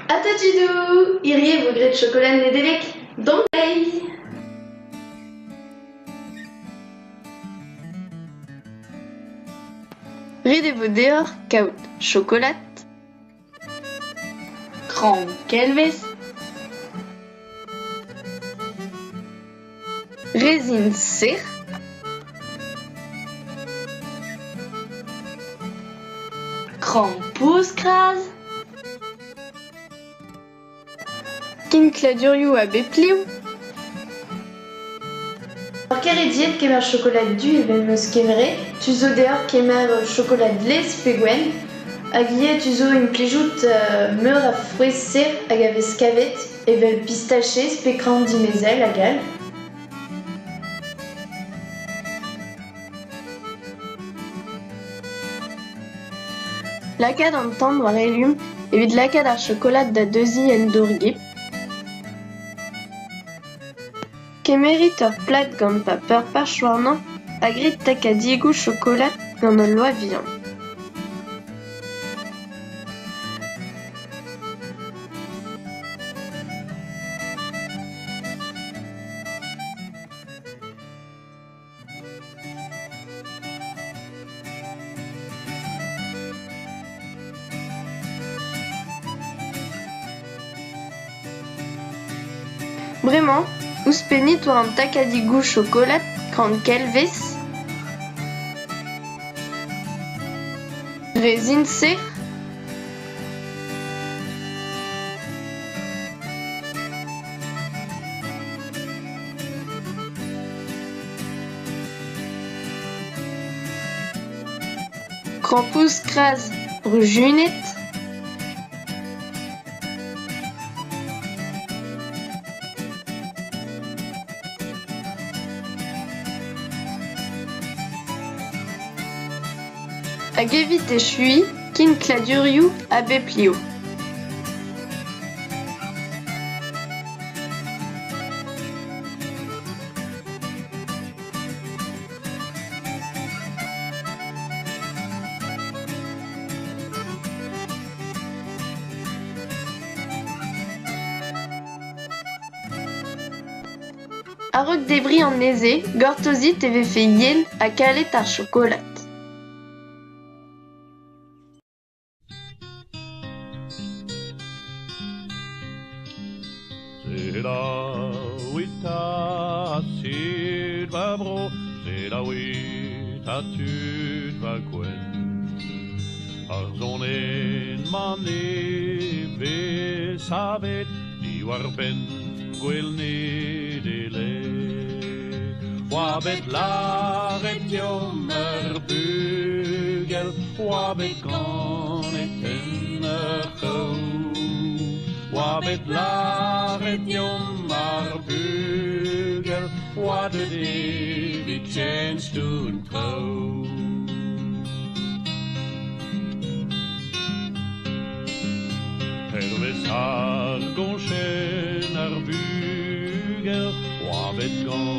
Atachidou, irie vos grès de chocolat nedelek, dompei. Ride vos dehors, kaut chocolat, kran kelvez, résine ser, kran pousse crase, kin claduriou a bepliou. Kere diet kemer chocolat du et ben meus kemere, tuzo dehors kemer chocolat les pegwen, hag ie tuzo une plijout meur a frouez ser hag a vez kavet evel pistache spekran dimezel hag al. Lakad an tan war elium evit lakad ar chocolat da deuzi en dourgip. Kemerit ur plat gant pa peur pa chouarnan, a grit tak a diegou chocolat gant an loa vihan. Bremañ, ouzhpenit war an takadigou chocolat kran kelvez, résine ser, kran pousse crase brujunet, hag evit e chui kin claduriou a bepliou. A-raok debri an neze, gortozit e vefe yen a kalet ar chocolat. C'est la wita sid va bro, c'est la wita tud va gwen. Ar zonen man ve savet, di war ben gwell nedele. Wabet laret jom bugel, wabet gan et Wabet laret jom bugel, wadet evig tjenst uden tro. Herves har gon skjøn bugel, wabet gan